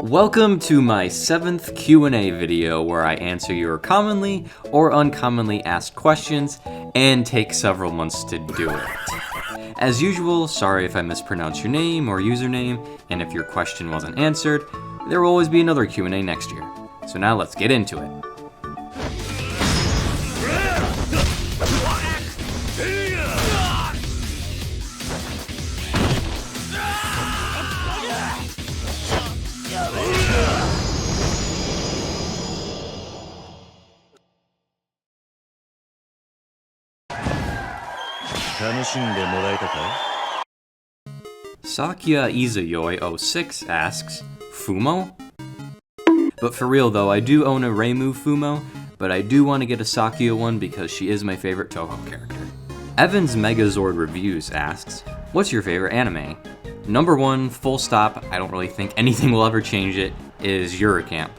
Welcome to my 7th Q&A video where I answer your commonly or uncommonly asked questions and take several months to do it. As usual, sorry if I mispronounce your name or username, and if your question wasn't answered, there will always be another Q&A next year. So now let's get into it. Sakya Izuyoi06 asks, Fumo? But for real though, I do own a Reimu Fumo, but I do want to get a Sakya one because she is my favorite Touhou character. Evans Megazord Reviews asks, what's your favorite anime? Number 1, full stop, I don't really think anything will ever change it, is Eurocamp.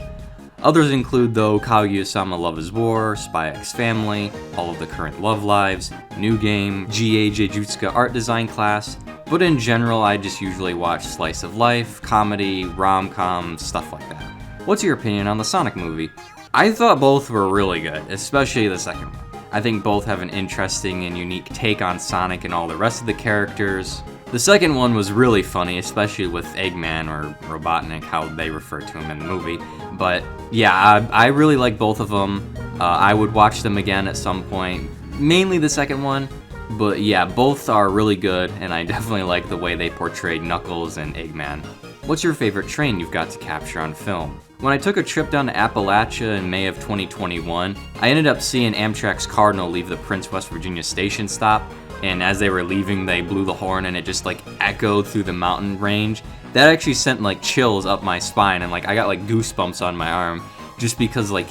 Others include though Kaguya-sama Love is War, Spy X Family, all of the current Love Lives, New Game, GA Jeijutsuka Art Design class, but in general I just usually watch slice of life, comedy, rom-com, stuff like that. What's your opinion on the Sonic movie? I thought both were really good, especially the second one. I think both have an interesting and unique take on Sonic and all the rest of the characters. The second one was really funny, especially with Eggman or Robotnik, how they refer to him in the movie. But yeah, I really like both of them. I would watch them again at some point, mainly the second one. But yeah, both are really good, and I definitely like the way they portrayed Knuckles and Eggman. What's your favorite train you've got to capture on film? When I took a trip down to Appalachia in May of 2021, I ended up seeing Amtrak's Cardinal leave the Prince West Virginia station stop. And as they were leaving, they blew the horn and it just like echoed through the mountain range. That actually sent like chills up my spine and like I got like goosebumps on my arm just because like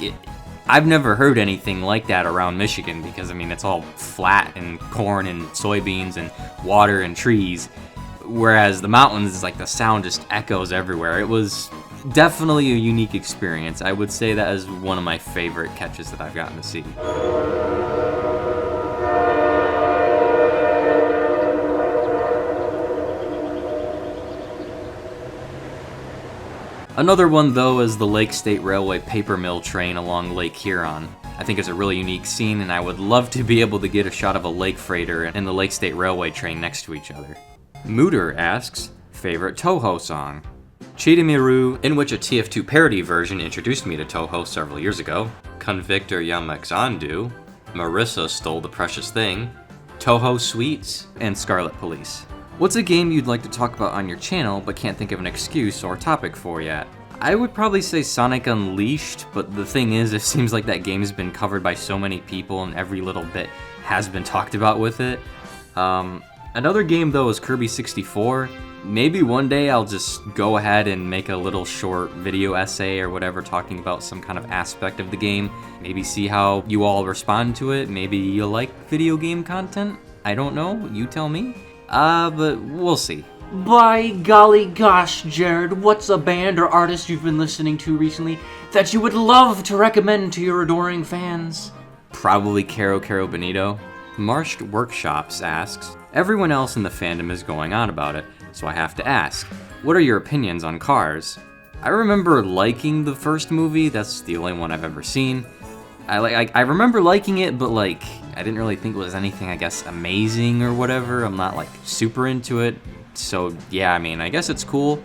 I've never heard anything like that around Michigan because I mean it's all flat and corn and soybeans and water and trees. Whereas the mountains is like the sound just echoes everywhere. It was definitely a unique experience. I would say that is one of my favorite catches that I've gotten to see. Another one though is the Lake State Railway paper mill train along Lake Huron. I think it's a really unique scene and I would love to be able to get a shot of a lake freighter and the Lake State Railway train next to each other. Mooter asks, favorite Touhou song? Chidamiru, in which a TF2 parody version introduced me to Touhou several years ago. Convictor Yamakzandu, Marissa Stole the Precious Thing, Touhou Sweets, and Scarlet Police. What's a game you'd like to talk about on your channel but can't think of an excuse or topic for yet? I would probably say Sonic Unleashed, but the thing is, it seems like that game's been covered by so many people and every little bit has been talked about with it. Another game though is Kirby 64. Maybe one day I'll just go ahead and make a little short video essay or whatever talking about some kind of aspect of the game. Maybe see how you all respond to it. Maybe you like video game content. I don't know, you tell me. But we'll see. By golly gosh, Jared, what's a band or artist you've been listening to recently that you would love to recommend to your adoring fans? Probably Caro Bonito. Marshed Workshops asks, everyone else in the fandom is going on about it, so I have to ask, what are your opinions on Cars? I remember liking the first movie, that's the only one I've ever seen. I remember liking it, but like, I didn't really think it was anything, I guess, amazing or whatever. I'm not like super into it. So yeah, I mean, I guess it's cool.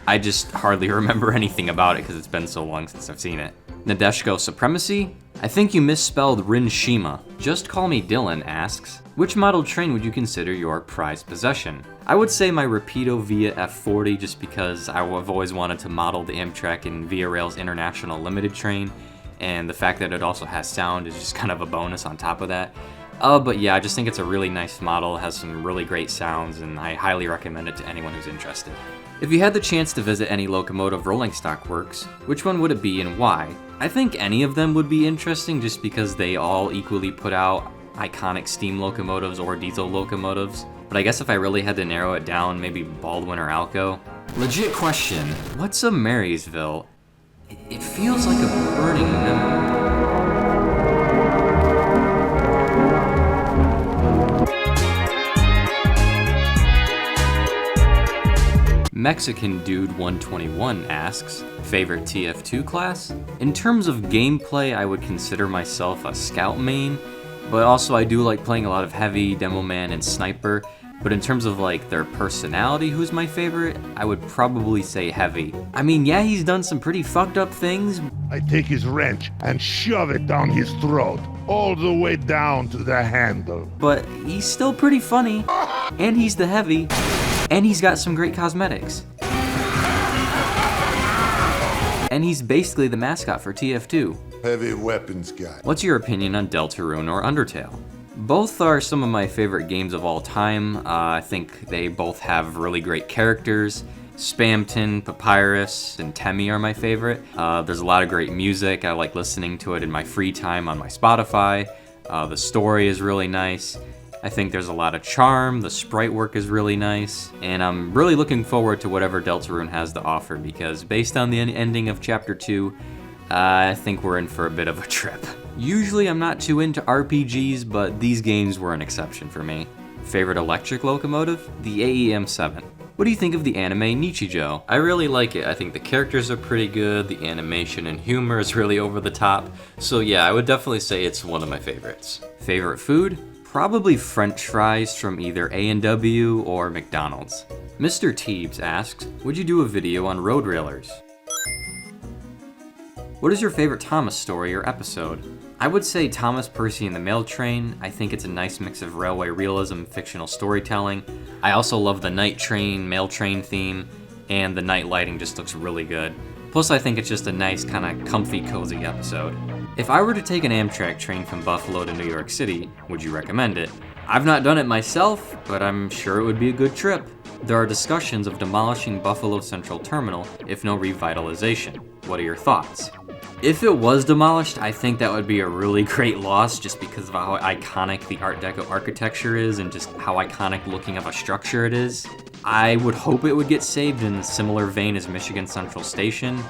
I just hardly remember anything about it because it's been so long since I've seen it. Nadeshko Supremacy? I think you misspelled Rinshima. Just Call Me Dylan asks, which model train would you consider your prized possession? I would say my Rapido Via F40 just because I've always wanted to model the Amtrak and Via Rail's International Limited train. And the fact that it also has sound is just kind of a bonus on top of that. But yeah, I just think it's a really nice model, has some really great sounds, and I highly recommend it to anyone who's interested. If you had the chance to visit any locomotive rolling stock works, which one would it be and why? I think any of them would be interesting just because they all equally put out iconic steam locomotives or diesel locomotives. But I guess if I really had to narrow it down, maybe Baldwin or Alco. Legit question, what's a Marysville? It feels like a burning memory. Mexican Dude 121 asks, favorite TF2 class? In terms of gameplay, I would consider myself a scout main, but also I do like playing a lot of heavy, demo man, and sniper. But in terms of like their personality, who's my favorite, I would probably say heavy. I mean, yeah, he's done some pretty fucked up things. I take his wrench and shove it down his throat, all the way down to the handle. But he's still pretty funny, and he's the heavy, and he's got some great cosmetics. And he's basically the mascot for TF2. Heavy weapons guy. What's your opinion on Deltarune or Undertale? Both are some of my favorite games of all time. I think they both have really great characters. Spamton, Papyrus, and Temmie are my favorite. There's a lot of great music. I like listening to it in my free time on my Spotify. The story is really nice. I think there's a lot of charm. The sprite work is really nice. And I'm really looking forward to whatever Deltarune has to offer, because based on the ending of Chapter 2, I think we're in for a bit of a trip. Usually I'm not too into RPGs, but these games were an exception for me. Favorite electric locomotive? The AEM7. What do you think of the anime Nichijou? I really like it. I think the characters are pretty good, the animation and humor is really over the top. So yeah, I would definitely say it's one of my favorites. Favorite food? Probably French fries from either A&W or McDonald's. Mr. Teebs asks, would you do a video on road railers? What is your favorite Thomas story or episode? I would say Thomas Percy and the Mail Train. I think it's a nice mix of railway realism and fictional storytelling. I also love the night train, mail train theme, and the night lighting just looks really good. Plus I think it's just a nice kind of comfy, cozy episode. If I were to take an Amtrak train from Buffalo to New York City, would you recommend it? I've not done it myself, but I'm sure it would be a good trip. There are discussions of demolishing Buffalo Central Terminal if no revitalization. What are your thoughts? If it was demolished, I think that would be a really great loss just because of how iconic the Art Deco architecture is and just how iconic looking of a structure it is. I would hope it would get saved in a similar vein as Michigan Central Station.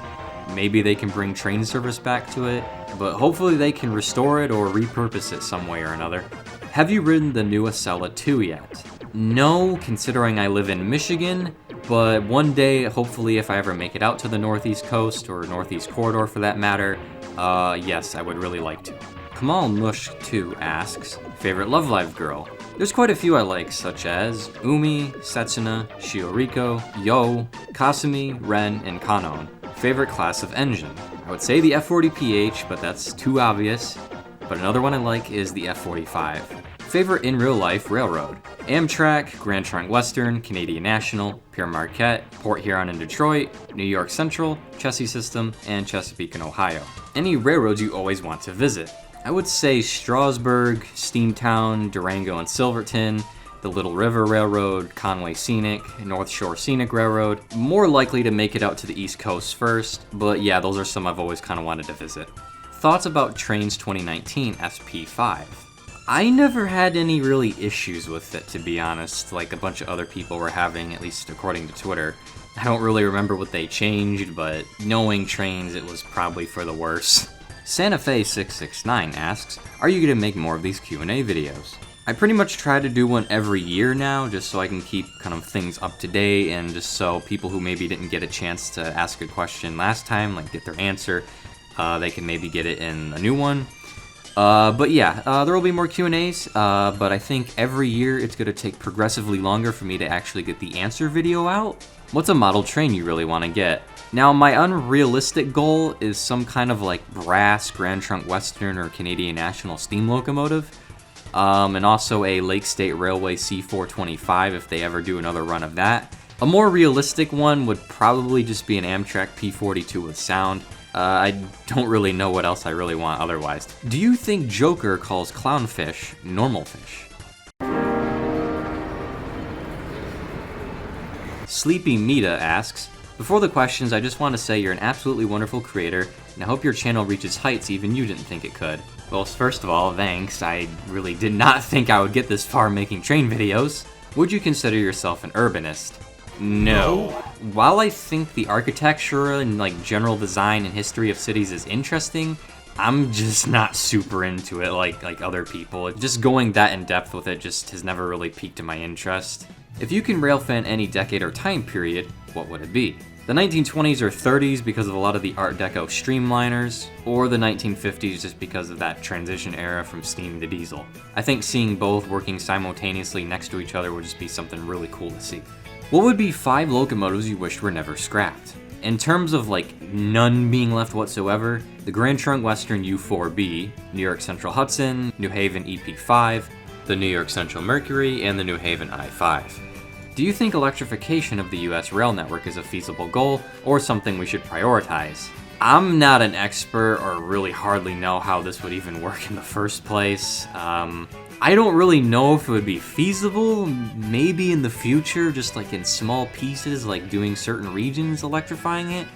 Maybe they can bring train service back to it, but hopefully they can restore it or repurpose it some way or another. Have you ridden the new Acela 2 yet? No, considering I live in Michigan, but one day, hopefully if I ever make it out to the Northeast Coast, or Northeast Corridor for that matter, yes, I would really like to. Kamal Mush 2 asks, favorite Love Live girl? There's quite a few I like, such as Umi, Setsuna, Shioriko, Yo, Kasumi, Ren, and Kanon. Favorite class of engine? I would say the F40PH, but that's too obvious. But another one I like is the F45. Favorite in real life railroad? Amtrak, Grand Trunk Western, Canadian National, Pere Marquette, Port Huron in Detroit, New York Central, Chessie System, and Chesapeake in Ohio. Any railroads you always want to visit? I would say Strasburg, Steamtown, Durango and Silverton, the Little River Railroad, Conway Scenic, North Shore Scenic Railroad. More likely to make it out to the East Coast first, but yeah, those are some I've always kind of wanted to visit. Thoughts about Trains 2019 SP5? I never had any really issues with it, to be honest, like a bunch of other people were having, at least according to Twitter. I don't really remember what they changed, but knowing trains, it was probably for the worse. Santa Fe 669 asks, are you going to make more of these Q&A videos? I pretty much try to do one every year now, just so I can keep kind of things up to date, and just so people who maybe didn't get a chance to ask a question last time, like get their answer, they can maybe get it in a new one. But yeah, there will be more Q&As, but I think every year it's going to take progressively longer for me to actually get the answer video out. What's a model train you really want to get? Now, my unrealistic goal is some kind of like brass Grand Trunk Western or Canadian National steam locomotive, and also a Lake State Railway C425 if they ever do another run of that. A more realistic one would probably just be an Amtrak P42 with sound. I don't really know what else I really want otherwise. Do you think Joker calls clownfish normal fish? Sleepy Mita asks, before the questions, I just want to say you're an absolutely wonderful creator, and I hope your channel reaches heights even you didn't think it could. Well, first of all, thanks. I really did not think I would get this far making train videos. Would you consider yourself an urbanist? No. While I think the architecture and like general design and history of cities is interesting, I'm just not super into it like other people. Just going that in depth with it just has never really piqued my interest. If you can railfan any decade or time period, what would it be? The 1920s or 30s because of a lot of the Art Deco streamliners, or the 1950s just because of that transition era from steam to diesel. I think seeing both working simultaneously next to each other would just be something really cool to see. What would be 5 locomotives you wished were never scrapped? In terms of like none being left whatsoever, the Grand Trunk Western U4B, New York Central Hudson, New Haven EP5, the New York Central Mercury, and the New Haven I5. Do you think electrification of the US rail network is a feasible goal, or something we should prioritize? I'm not an expert or really hardly know how this would even work in the first place. I don't really know if it would be feasible, maybe in the future, just like in small pieces, like doing certain regions electrifying it.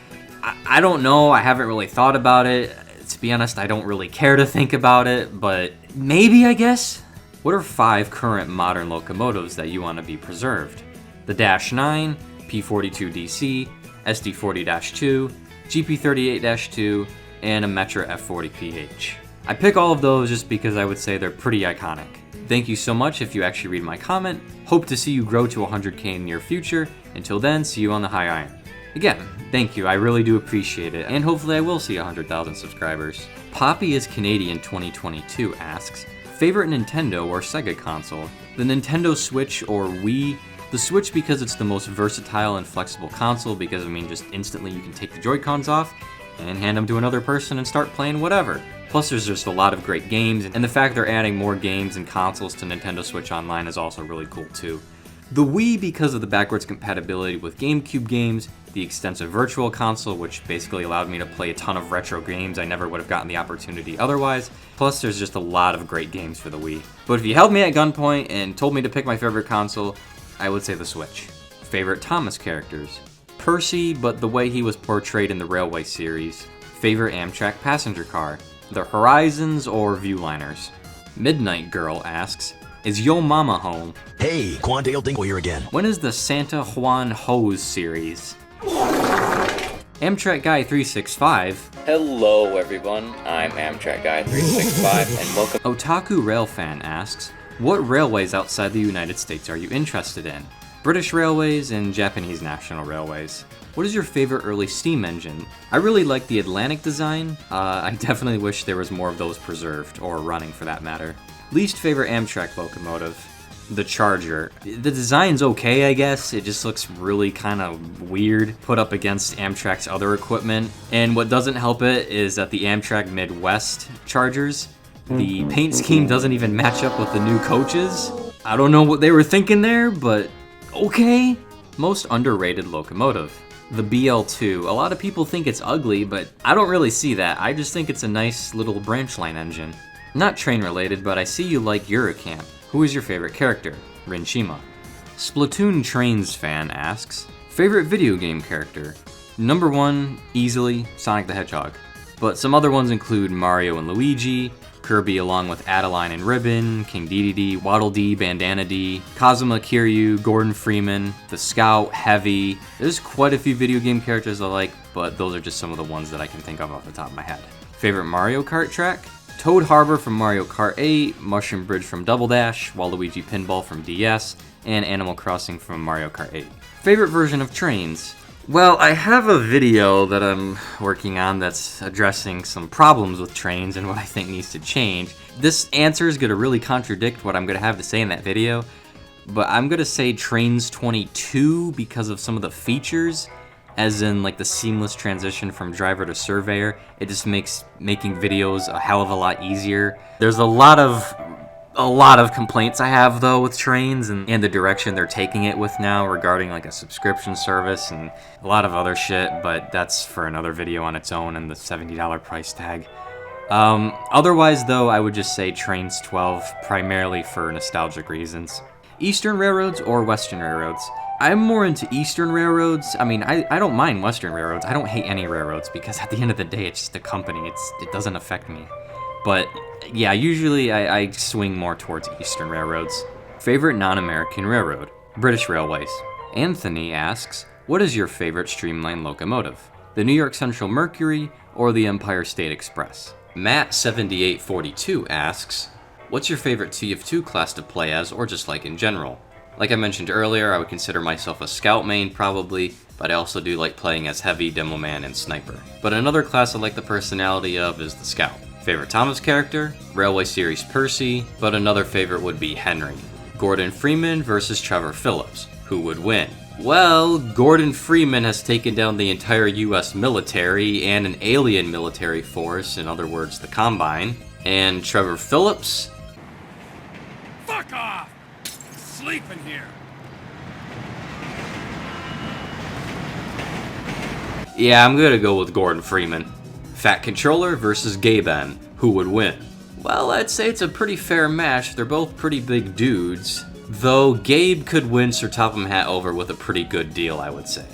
I don't know, I haven't really thought about it. To be honest, I don't really care to think about it, but maybe, I guess? What are 5 current modern locomotives that you want to be preserved? The Dash 9, P42DC, SD40-2, GP38-2, and a Metra F40PH. I pick all of those just because I would say they're pretty iconic. Thank you so much if you actually read my comment. Hope to see you grow to 100k in the near future. Until then, see you on the high iron. Again, thank you, I really do appreciate it, and hopefully I will see 100,000 subscribers. Poppy is Canadian 2022 asks, favorite Nintendo or Sega console? The Nintendo Switch or Wii? The Switch because it's the most versatile and flexible console because, I mean, just instantly you can take the Joy-Cons off and hand them to another person and start playing whatever. Plus there's just a lot of great games, and the fact they're adding more games and consoles to Nintendo Switch Online is also really cool too. The Wii because of the backwards compatibility with GameCube games, the extensive virtual console which basically allowed me to play a ton of retro games I never would have gotten the opportunity otherwise, plus there's just a lot of great games for the Wii. But if you held me at gunpoint and told me to pick my favorite console, I would say the Switch. Favorite Thomas characters? Percy, but the way he was portrayed in the Railway series. Favorite Amtrak passenger car? The Horizons or Viewliners? Midnight Girl asks, is Yo Mama home? Hey, Quandale Dingle here again. When is the Santa Juan Hose series? AmtrakGuy365. Hello everyone, I'm AmtrakGuy365 and welcome. Otaku Railfan asks, what railways outside the United States are you interested in? British Railways and Japanese National Railways. What is your favorite early steam engine? I really like the Atlantic design. I definitely wish there was more of those preserved, or running for that matter. Least favorite Amtrak locomotive? The Charger. The design's okay, I guess. It just looks really kind of weird put up against Amtrak's other equipment. And what doesn't help it is that the Amtrak Midwest Chargers, the paint scheme doesn't even match up with the new coaches. I don't know what they were thinking there, but okay. Most underrated locomotive. The BL2. A lot of people think it's ugly, but I don't really see that. I just think it's a nice little branch line engine. Not train related, but I see you like Eurocamp. Who is your favorite character? Rinshima. Splatoon Trains fan asks, favorite video game character? Number 1, easily, Sonic the Hedgehog. But some other ones include Mario and Luigi, Kirby along with Adeline and Ribbon, King Dedede, Waddle Dee, Bandana Dee, Kazuma Kiryu, Gordon Freeman, The Scout, Heavy. There's quite a few video game characters I like, but those are just some of the ones that I can think of off the top of my head. Favorite Mario Kart track? Toad Harbor from Mario Kart 8, Mushroom Bridge from Double Dash, Waluigi Pinball from DS, and Animal Crossing from Mario Kart 8. Favorite version of trains? Well, I have a video that I'm working on that's addressing some problems with trains and what I think needs to change. This answer is going to really contradict what I'm going to have to say in that video, but I'm going to say Trains 22 because of some of the features, as in like the seamless transition from driver to surveyor. It just makes making videos a hell of a lot easier. There's a lot of complaints I have though with trains and the direction they're taking it with now regarding like a subscription service and a lot of other shit, but that's for another video on its own and the $70 price tag. Otherwise though, I would just say Trains 12 primarily for nostalgic reasons. Eastern Railroads or Western Railroads? I'm more into Eastern Railroads. I mean, I don't mind Western Railroads. I don't hate any railroads because at the end of the day, it's just a company. It doesn't affect me. But yeah, usually I swing more towards Eastern Railroads. Favorite non-American railroad? British Railways. Anthony asks, what is your favorite streamlined locomotive? The New York Central Mercury or the Empire State Express? Matt7842 asks, what's your favorite TF2 class to play as or just like in general? Like I mentioned earlier, I would consider myself a scout main probably, but I also do like playing as heavy, demoman, and sniper. But another class I like the personality of is the scout. Favorite Thomas character? Railway Series Percy, but another favorite would be Henry. Gordon Freeman versus Trevor Phillips. Who would win? Well, Gordon Freeman has taken down the entire US military and an alien military force, in other words, the Combine. And Trevor Phillips? Fuck off! Sleep in here! Yeah, I'm gonna go with Gordon Freeman. Fat Controller versus Gaben. Who would win? Well, I'd say it's a pretty fair match. They're both pretty big dudes. Though Gabe could win Sir Topham Hat over with a pretty good deal, I would say.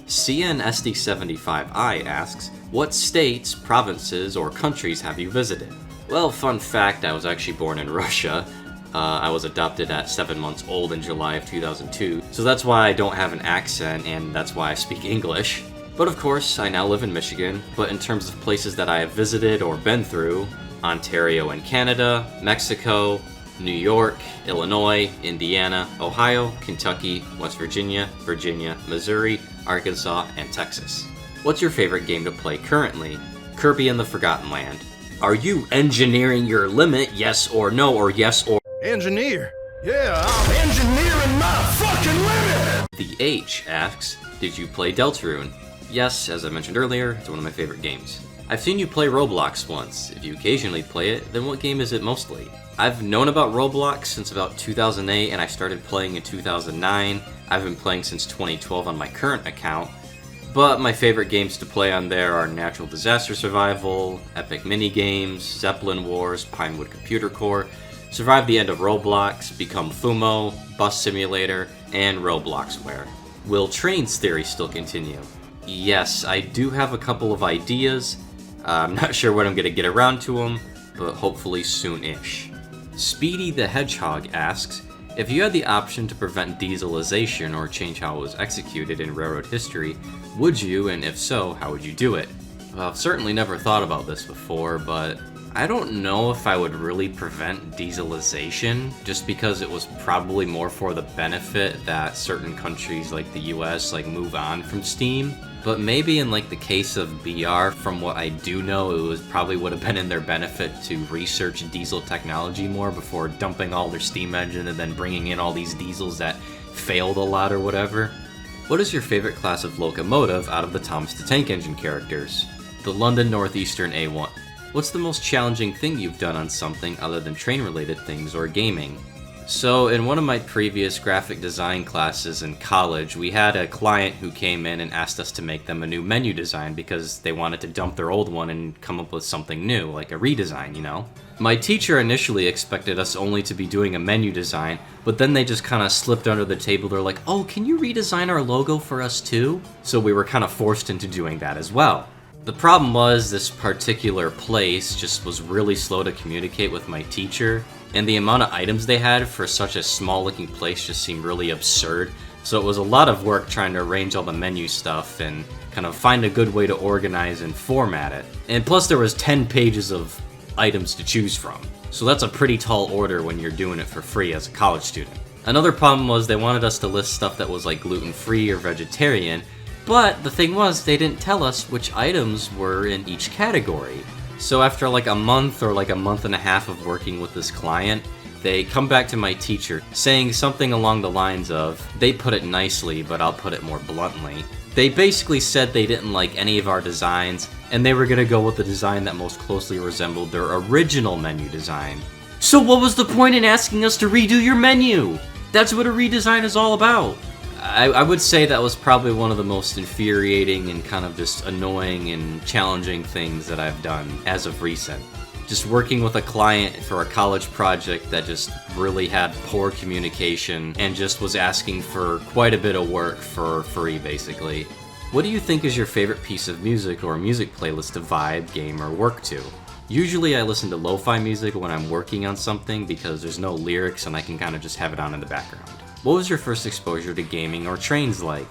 CNSD75I asks, what states, provinces, or countries have you visited? Well, fun fact, I was actually born in Russia. I was adopted at 7 months old in July of 2002, so that's why I don't have an accent and that's why I speak English. But of course, I now live in Michigan, but in terms of places that I have visited or been through, Ontario and Canada, Mexico, New York, Illinois, Indiana, Ohio, Kentucky, West Virginia, Missouri, Arkansas, and Texas. What's your favorite game to play currently? Kirby and the Forgotten Land. Are you engineering your limit, yes or no, or yes or... Engineer? Yeah, I'm engineering my fucking limit! The H asks, did you play Deltarune? Yes, as I mentioned earlier, it's one of my favorite games. I've seen you play Roblox once. If you occasionally play it, then what game is it mostly? I've known about Roblox since about 2008 and I started playing in 2009. I've been playing since 2012 on my current account. But my favorite games to play on there are Natural Disaster Survival, Epic Minigames, Zeppelin Wars, Pinewood Computer Core, Survive the End of Roblox, Become Fumo, Bus Simulator, and Robloxware. Will Train's theory still continue? Yes, I do have a couple of ideas. I'm not sure when I'm going to get around to them, but hopefully soon-ish. Speedy the Hedgehog asks, if you had the option to prevent dieselization or change how it was executed in railroad history, would you, and if so, how would you do it? Well, I've certainly never thought about this before, but I don't know if I would really prevent dieselization, just because it was probably more for the benefit that certain countries like the US move on from steam. But maybe in the case of BR, from what I do know, it was probably would have been in their benefit to research diesel technology more before dumping all their steam engine and then bringing in all these diesels that failed a lot or whatever. What is your favorite class of locomotive out of the Thomas the Tank Engine characters? The London Northeastern A1. What's the most challenging thing you've done on something other than train-related things or gaming? So in one of my previous graphic design classes in college, we had a client who came in and asked us to make them a new menu design because they wanted to dump their old one and come up with something new, like a redesign, you know? My teacher initially expected us only to be doing a menu design, but then they just kind of slipped under the table. They're like, oh, can you redesign our logo for us too? So we were kind of forced into doing that as well. The problem was this particular place just was really slow to communicate with my teacher, and the amount of items they had for such a small looking place just seemed really absurd. So it was a lot of work trying to arrange all the menu stuff and kind of find a good way to organize and format it. And plus there was 10 pages of items to choose from. So that's a pretty tall order when you're doing it for free as a college student. Another problem was they wanted us to list stuff that was like gluten-free or vegetarian, but the thing was they didn't tell us which items were in each category. So after like a month or like a month and a half of working with this client, they come back to my teacher saying something along the lines of, they put it nicely, but I'll put it more bluntly. They basically said they didn't like any of our designs, and they were gonna go with the design that most closely resembled their original menu design. So what was the point in asking us to redo your menu? That's what a redesign is all about. I would say that was probably one of the most infuriating and kind of just annoying and challenging things that I've done as of recent. Just working with a client for a college project that just really had poor communication and just was asking for quite a bit of work for free, basically. What do you think is your favorite piece of music or music playlist to vibe, game, or work to? Usually I listen to lo-fi music when I'm working on something because there's no lyrics and I can kind of just have it on in the background. What was your first exposure to gaming or trains like?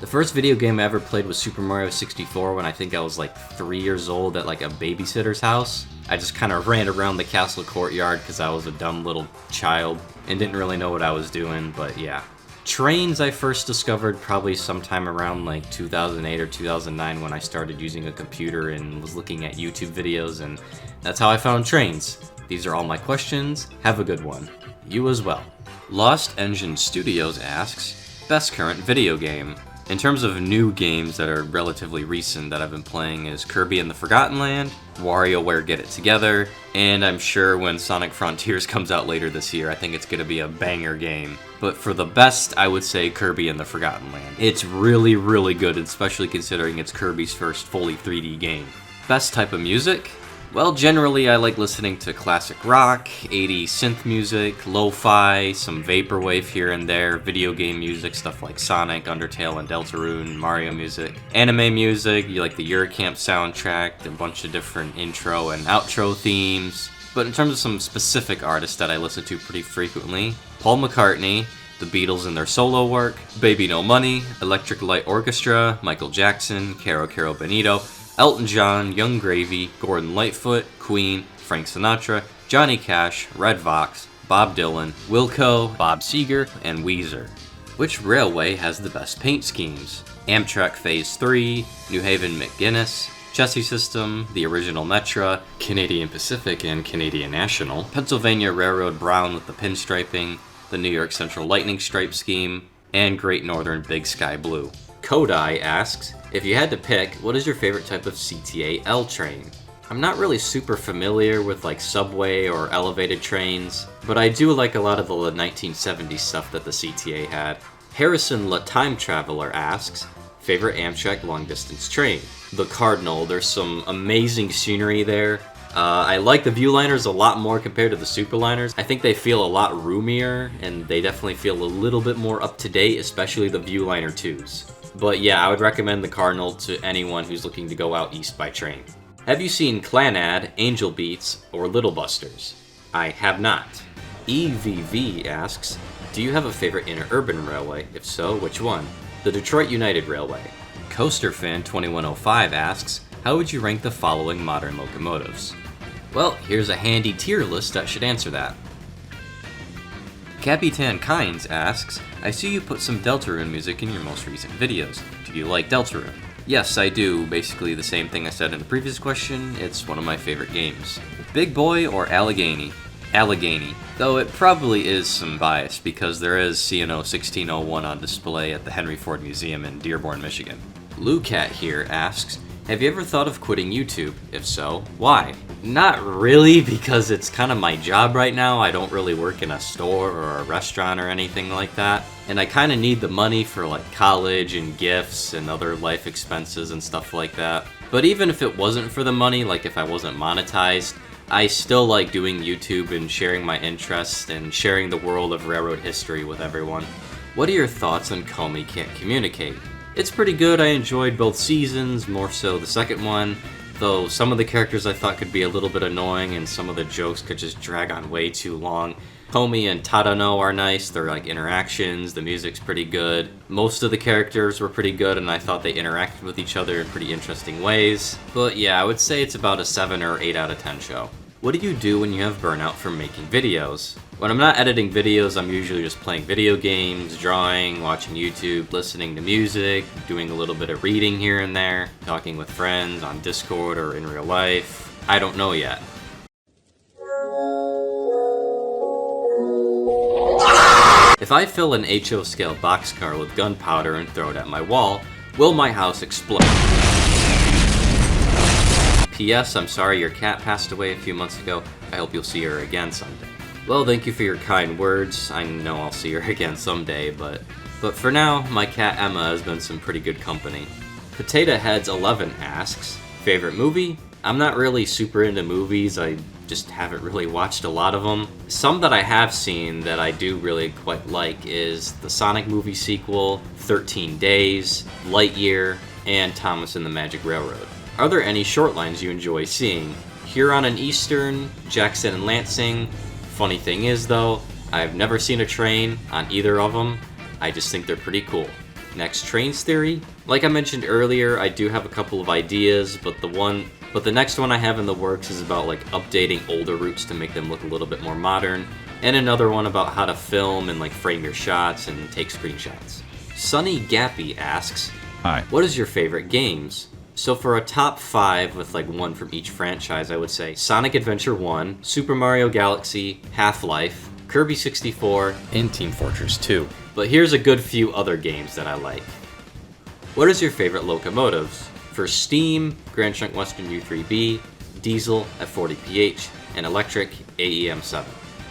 The first video game I ever played was Super Mario 64 when I think I was like 3 years old at like a babysitter's house. I just kind of ran around the castle courtyard because I was a dumb little child and didn't really know what I was doing, but yeah. Trains I first discovered probably sometime around like 2008 or 2009 when I started using a computer and was looking at YouTube videos, and that's how I found trains. These are all my questions. Have a good one. You as well. Lost Engine Studios asks, best current video game? In terms of new games that are relatively recent that I've been playing is Kirby and the Forgotten Land, WarioWare Get It Together, and I'm sure when Sonic Frontiers comes out later this year, I think it's gonna be a banger game. But for the best, I would say Kirby and the Forgotten Land. It's really, really good, especially considering it's Kirby's first fully 3D game. Best type of music? Well, generally I like listening to classic rock, 80s synth music, lo-fi, some vaporwave here and there, video game music, stuff like Sonic, Undertale, and Deltarune, Mario music. Anime music, you like the Eurocamp soundtrack, a bunch of different intro and outro themes. But in terms of some specific artists that I listen to pretty frequently, Paul McCartney, the Beatles and their solo work, Baby No Money, Electric Light Orchestra, Michael Jackson, Caro Benito, Elton John, Young Gravy, Gordon Lightfoot, Queen, Frank Sinatra, Johnny Cash, Red Vox, Bob Dylan, Wilco, Bob Seger, and Weezer. Which railway has the best paint schemes? Amtrak Phase 3, New Haven McGuinness, Chessie System, the original Metra, Canadian Pacific and Canadian National, Pennsylvania Railroad Brown with the pinstriping, the New York Central Lightning Stripe scheme, and Great Northern Big Sky Blue. Kodai asks, if you had to pick, what is your favorite type of CTA L train? I'm not really super familiar with like subway or elevated trains, but I do like a lot of the 1970s stuff that the CTA had. Harrison La Time Traveler asks, favorite Amtrak long distance train? The Cardinal, there's some amazing scenery there. I like the Viewliners a lot more compared to the Superliners. I think they feel a lot roomier, and they definitely feel a little bit more up to date, especially the Viewliner 2s. But yeah, I would recommend the Cardinal to anyone who's looking to go out east by train. Have you seen Clanad, Angel Beats, or Little Busters? I have not. EVV asks, do you have a favorite interurban railway? If so, which one? The Detroit United Railway. CoasterFan2105 asks, how would you rank the following modern locomotives? Well, here's a handy tier list that should answer that. Capitan Kynes asks, I see you put some Deltarune music in your most recent videos. Do you like Deltarune? Yes, I do. Basically the same thing I said in the previous question. It's one of my favorite games. Big Boy or Allegheny? Allegheny. Though it probably is some bias because there is CNO 1601 on display at the Henry Ford Museum in Dearborn, Michigan. Lucat here asks, have you ever thought of quitting YouTube? If so, why? Not really, because it's kind of my job right now. I don't really work in a store or a restaurant or anything like that. And I kind of need the money for like college and gifts and other life expenses and stuff like that. But even if it wasn't for the money, like if I wasn't monetized, I still like doing YouTube and sharing my interests and sharing the world of railroad history with everyone. What are your thoughts on Comey Can't Communicate? It's pretty good. I enjoyed both seasons, more so the second one, though some of the characters I thought could be a little bit annoying and some of the jokes could just drag on way too long. Comey and Tadano are nice, they're like interactions, the music's pretty good. Most of the characters were pretty good and I thought they interacted with each other in pretty interesting ways. But yeah, I would say it's about a 7 or 8 out of 10 show. What do you do when you have burnout from making videos? When I'm not editing videos, I'm usually just playing video games, drawing, watching YouTube, listening to music, doing a little bit of reading here and there, talking with friends on Discord or in real life. I don't know yet. If I fill an HO scale boxcar with gunpowder and throw it at my wall, will my house explode? P.S. I'm sorry your cat passed away a few months ago. I hope you'll see her again someday. Well, thank you for your kind words. I know I'll see her again someday, but for now, my cat Emma has been some pretty good company. Potato Heads 11 asks, favorite movie? I'm not really super into movies. I just haven't really watched a lot of them. Some that I have seen that I do really quite like is the Sonic movie sequel, 13 Days, Lightyear, and Thomas and the Magic Railroad. Are there any short lines you enjoy seeing? Huron and Eastern, Jackson and Lansing. Funny thing is though, I've never seen a train on either of them. I just think they're pretty cool. Next, trains theory. Like I mentioned earlier, I do have a couple of ideas, but the one But the next one I have in the works is about like updating older routes to make them look a little bit more modern, and another one about how to film and like frame your shots and take screenshots. Sunny Gappy asks, Hi. what is your favorite games? So for a top 5 with like one from each franchise, I would say Sonic Adventure 1, Super Mario Galaxy, Half-Life, Kirby 64, and Team Fortress 2. But here's a good few other games that I like. What is your favorite locomotives? For Steam, Grand Trunk Western U3B, Diesel at 40ph, and Electric AEM7.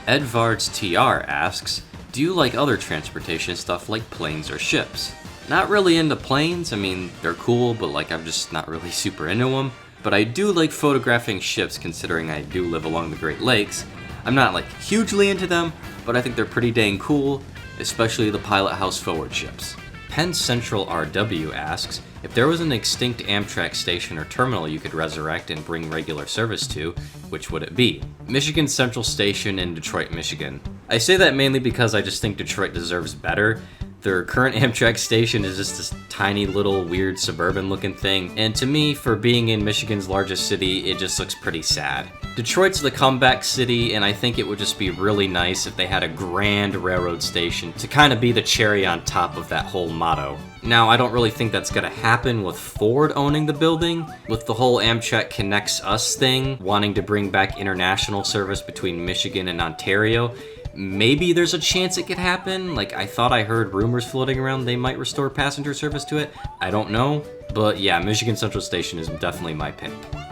Edvards TR asks, do you like other transportation stuff like planes or ships? Not really into planes, I mean, they're cool, but like I'm just not really super into them. But I do like photographing ships considering I do live along the Great Lakes. I'm not like hugely into them, but I think they're pretty dang cool, especially the Pilot House forward ships. Penn Central RW asks, if there was an extinct Amtrak station or terminal you could resurrect and bring regular service to, which would it be? Michigan Central Station in Detroit, Michigan. I say that mainly because I just think Detroit deserves better. Their current Amtrak station is just this tiny little weird suburban looking thing, and to me, for being in Michigan's largest city, it just looks pretty sad. Detroit's the comeback city, and I think it would just be really nice if they had a grand railroad station to kind of be the cherry on top of that whole motto. Now, I don't really think that's gonna happen with Ford owning the building, with the whole Amtrak Connects Us thing, wanting to bring back international service between Michigan and Ontario. Maybe there's a chance it could happen. Like, I thought I heard rumors floating around they might restore passenger service to it. I don't know. But yeah, Michigan Central Station is definitely my pick.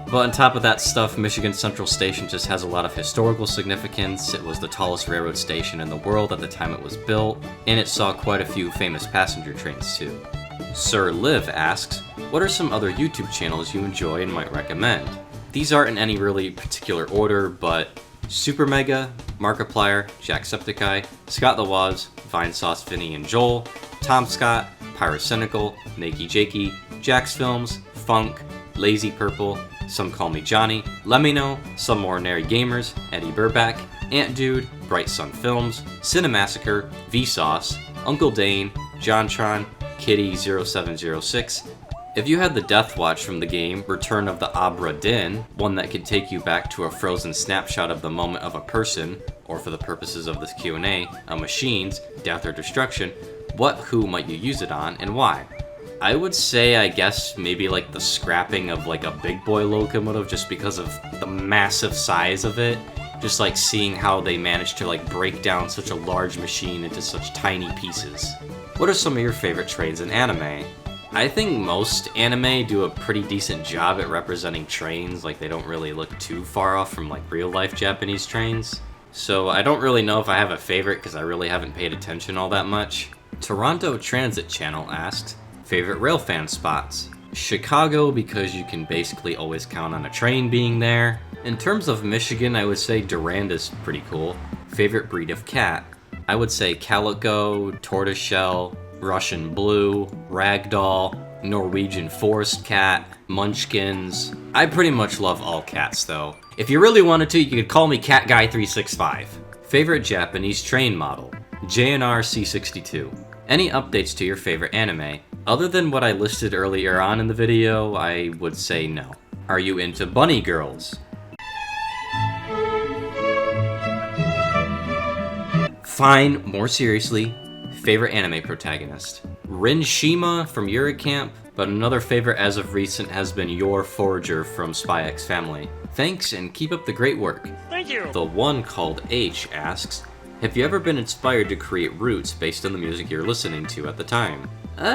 But on top of that stuff, Michigan Central Station just has a lot of historical significance. It was the tallest railroad station in the world at the time it was built, and it saw quite a few famous passenger trains too. Sir Liv asks, what are some other YouTube channels you enjoy and might recommend? These aren't in any really particular order, but Super Mega, Markiplier, Jacksepticeye, Scott the Waz, Vinesauce, Vinny and Joel, Tom Scott, Pyrocynical, Nakey Jakey, Jax Films, Funk, Lazy Purple, Some Call Me Johnny, Lemino, Some Ordinary Gamers, Eddie Burback, Ant Dude, Bright Sun Films, Cinemassacre, Vsauce, Uncle Dane, Jontron, Kitty0706. If you had the Death Watch from the game Return of the Abra Din, one that could take you back to a frozen snapshot of the moment of a person, or for the purposes of this Q&A, a machine's death or destruction, what Who might you use it on and why? I would say, I guess, maybe like the scrapping of like a big boy locomotive just because of the massive size of it. Just like seeing how they managed to like break down such a large machine into such tiny pieces. What are some of your favorite trains in anime? I think most anime do a pretty decent job at representing trains, like they don't really look too far off from like real life Japanese trains. So I don't really know if I have a favorite because I really haven't paid attention all that much. Toronto Transit Channel asks, favorite Railfan spots? Chicago because you can basically always count on a train being there. In terms of Michigan, I would say Durand is pretty cool. Favorite breed of cat? I would say Calico, Tortoiseshell, Russian Blue, Ragdoll, Norwegian Forest Cat, Munchkins. I pretty much love all cats though. If you really wanted to, you could call me CatGuy365. Favorite Japanese train model? JNR C62. Any updates to your favorite anime? Other than what I listed earlier on in the video, I would say no. Are you into bunny girls? Fine, more seriously. Favorite anime protagonist? Rin Shima from Eurocamp, but another favorite as of recent has been Yor Forager from Spy X Family. Thanks and keep up the great work. Thank you. The one called H asks, have you ever been inspired to create routes based on the music you're listening to at the time?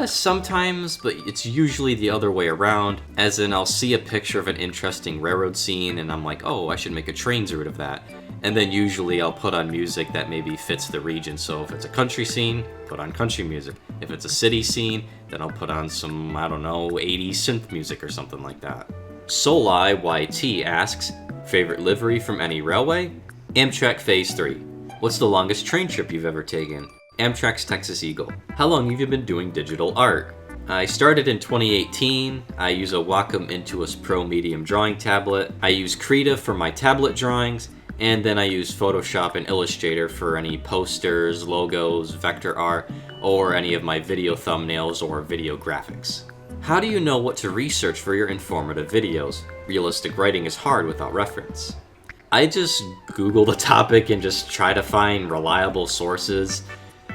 Sometimes, but it's usually the other way around, as in I'll see a picture of an interesting railroad scene and I'm like, oh, I should make a trains route of that. And then usually I'll put on music that maybe fits the region. So if it's a country scene, put on country music. If it's a city scene, then I'll put on some, I don't know, 80s synth music or something like that. Soli YT asks, favorite livery from any railway? Amtrak Phase 3. What's the longest train trip you've ever taken? Amtrak's Texas Eagle. How long have you been doing digital art? I started in 2018. I use a Wacom Intuos Pro Medium drawing tablet. I use Krita for my tablet drawings. And then I use Photoshop and Illustrator for any posters, logos, vector art, or any of my video thumbnails or video graphics. How do you know what to research for your informative videos? Realistic writing is hard without reference. I just Google the topic and just try to find reliable sources.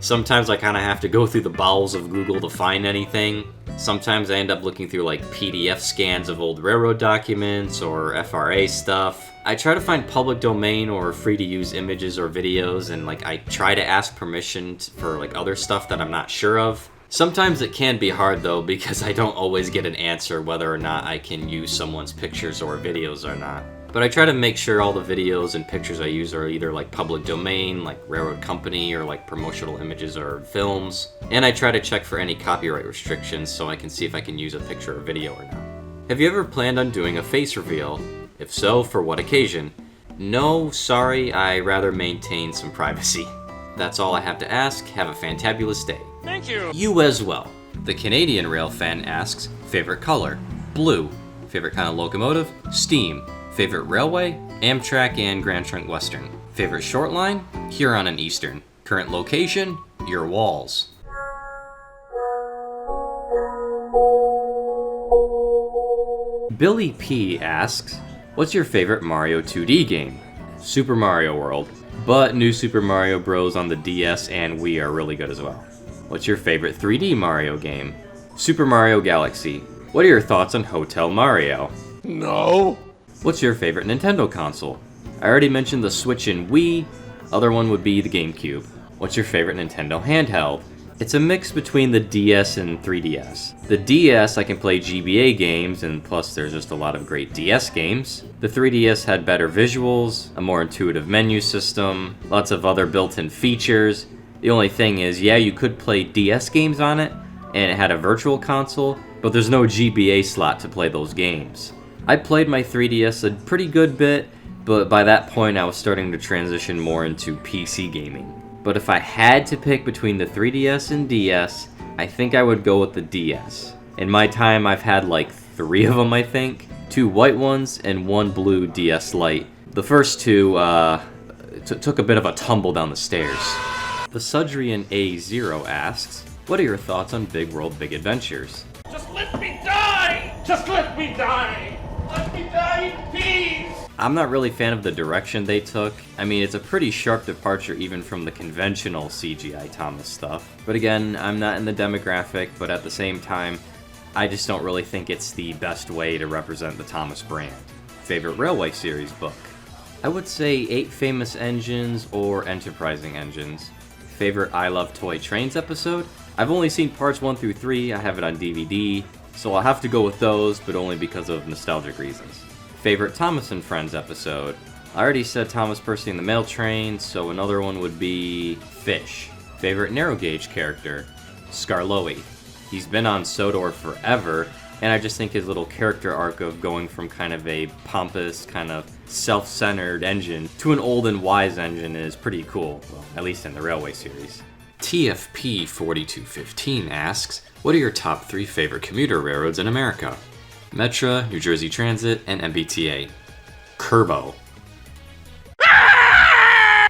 Sometimes I kind of have to go through the bowels of Google to find anything. Sometimes I end up looking through like PDF scans of old railroad documents or FRA stuff. I try to find public domain or free to use images or videos, and like I try to ask permission for like other stuff that I'm not sure of. Sometimes it can be hard though, because I don't always get an answer whether or not I can use someone's pictures or videos or not. But I try to make sure all the videos and pictures I use are either like public domain, like railroad company, or like promotional images or films. And I try to check for any copyright restrictions so I can see if I can use a picture or video or not. Have you ever planned on doing a face reveal? If so, for what occasion? No, sorry, I rather maintain some privacy. That's all I have to ask. Have a fantabulous day. Thank you. You as well. The Canadian Railfan asks, favorite color? Blue. Favorite kind of locomotive? Steam. Favorite railway? Amtrak and Grand Trunk Western. Favorite short line? Huron and Eastern. Current location? Your walls. Billy P asks, what's your favorite Mario 2D game? Super Mario World, but New Super Mario Bros. On the DS and Wii are really good as well. What's your favorite 3D Mario game? Super Mario Galaxy. What are your thoughts on Hotel Mario? No. What's your favorite Nintendo console? I already mentioned the Switch and Wii. Other one would be the GameCube. What's your favorite Nintendo handheld? It's a mix between the DS and 3DS. The DS I can play GBA games, and plus there's just a lot of great DS games. The 3DS had better visuals, a more intuitive menu system, lots of other built-in features. The only thing is, yeah, you could play DS games on it, and it had a virtual console, but there's no GBA slot to play those games. I played my 3DS a pretty good bit, but by that point I was starting to transition more into PC gaming. But if I had to pick between the 3DS and DS, I think I would go with the DS. In my time, I've had like 3 of them, I think. 2 white ones and 1 blue DS Lite. The first 2 took a bit of a tumble down the stairs. The Sudrian A0 asks, what are your thoughts on Big World Big Adventures? Just let me die! Just let me die! Let me die in peace! I'm not really a fan of the direction they took. I mean, it's a pretty sharp departure even from the conventional CGI Thomas stuff. But again, I'm not in the demographic, but at the same time, I just don't really think it's the best way to represent the Thomas brand. Favorite Railway Series book? I would say 8 Famous Engines or Enterprising Engines. Favorite I Love Toy Trains episode? I've only seen parts 1 through 3, I have it on DVD, so I'll have to go with those, but only because of nostalgic reasons. Favorite Thomas and Friends episode? I already said Thomas Percy and the Mail Train, so another one would be Fish. Favorite narrow gauge character? Scarlet. He's been on Sodor forever, and I just think his little character arc of going from kind of a pompous, kind of self-centered engine to an old and wise engine is pretty cool, well, at least in the Railway series. TFP4215 asks, what are your top 3 favorite commuter railroads in America? Metra, New Jersey Transit, and MBTA. Kerbo.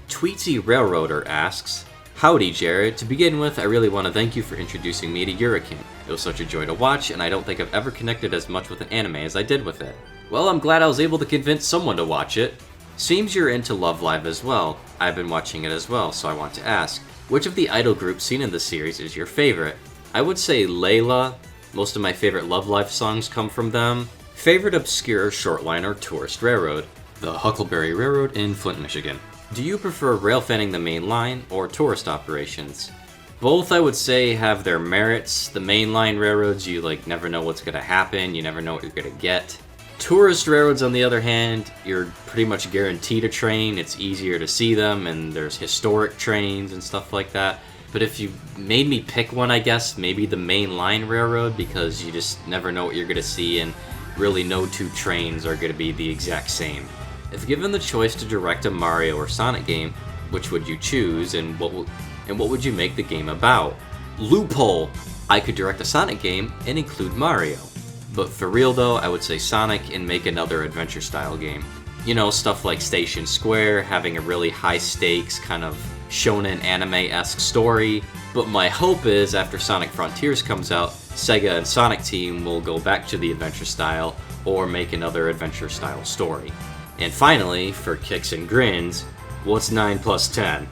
Tweetsy Railroader asks, howdy Jared, to begin with I really want to thank you for introducing me to Yurikin. It was such a joy to watch, and I don't think I've ever connected as much with an anime as I did with it. Well, I'm glad I was able to convince someone to watch it. Seems you're into Love Live as well. I've been watching it as well, so I want to ask, which of the idol groups seen in the series is your favorite? I would say Layla. Most of my favorite Love Live songs come from them. Favorite obscure shortline or tourist railroad? The Huckleberry Railroad in Flint, Michigan. Do you prefer railfanning the main line or tourist operations? Both, I would say, have their merits. The mainline railroads, you never know what's gonna happen, you never know what you're gonna get. Tourist railroads, on the other hand, you're pretty much guaranteed a train, it's easier to see them, and there's historic trains and stuff like that. But if you made me pick one, I guess, maybe the mainline railroad, because you just never know what you're gonna see, and really no 2 trains are gonna be the exact same. If given the choice to direct a Mario or Sonic game, which would you choose, and what would you make the game about? Loophole! I could direct a Sonic game and include Mario. But for real though, I would say Sonic and make another adventure style game. You know, stuff like Station Square, having a really high stakes, kind of shonen anime-esque story. But my hope is, after Sonic Frontiers comes out, Sega and Sonic Team will go back to the adventure style or make another adventure style story. And finally, for kicks and grins, what's 9 plus 10?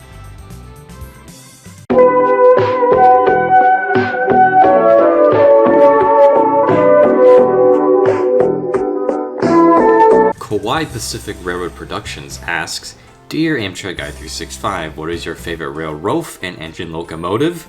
Kauai Pacific Railroad Productions asks, Dear AmtrakGuy365, what is your favorite railroad and engine locomotive?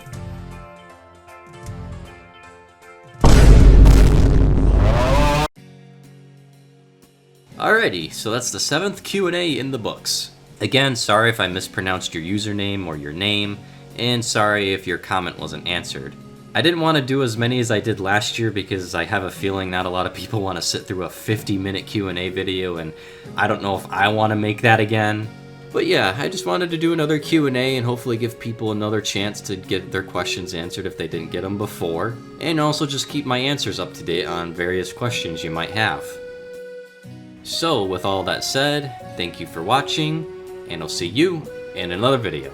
Alrighty, so that's the 7th Q&A in the books. Again, sorry if I mispronounced your username or your name, and sorry if your comment wasn't answered. I didn't want to do as many as I did last year because I have a feeling not a lot of people want to sit through a 50-minute Q&A video, and I don't know if I want to make that again. But yeah, I just wanted to do another Q&A and hopefully give people another chance to get their questions answered if they didn't get them before, and also just keep my answers up to date on various questions you might have. So with all that said, thank you for watching, and I'll see you in another video.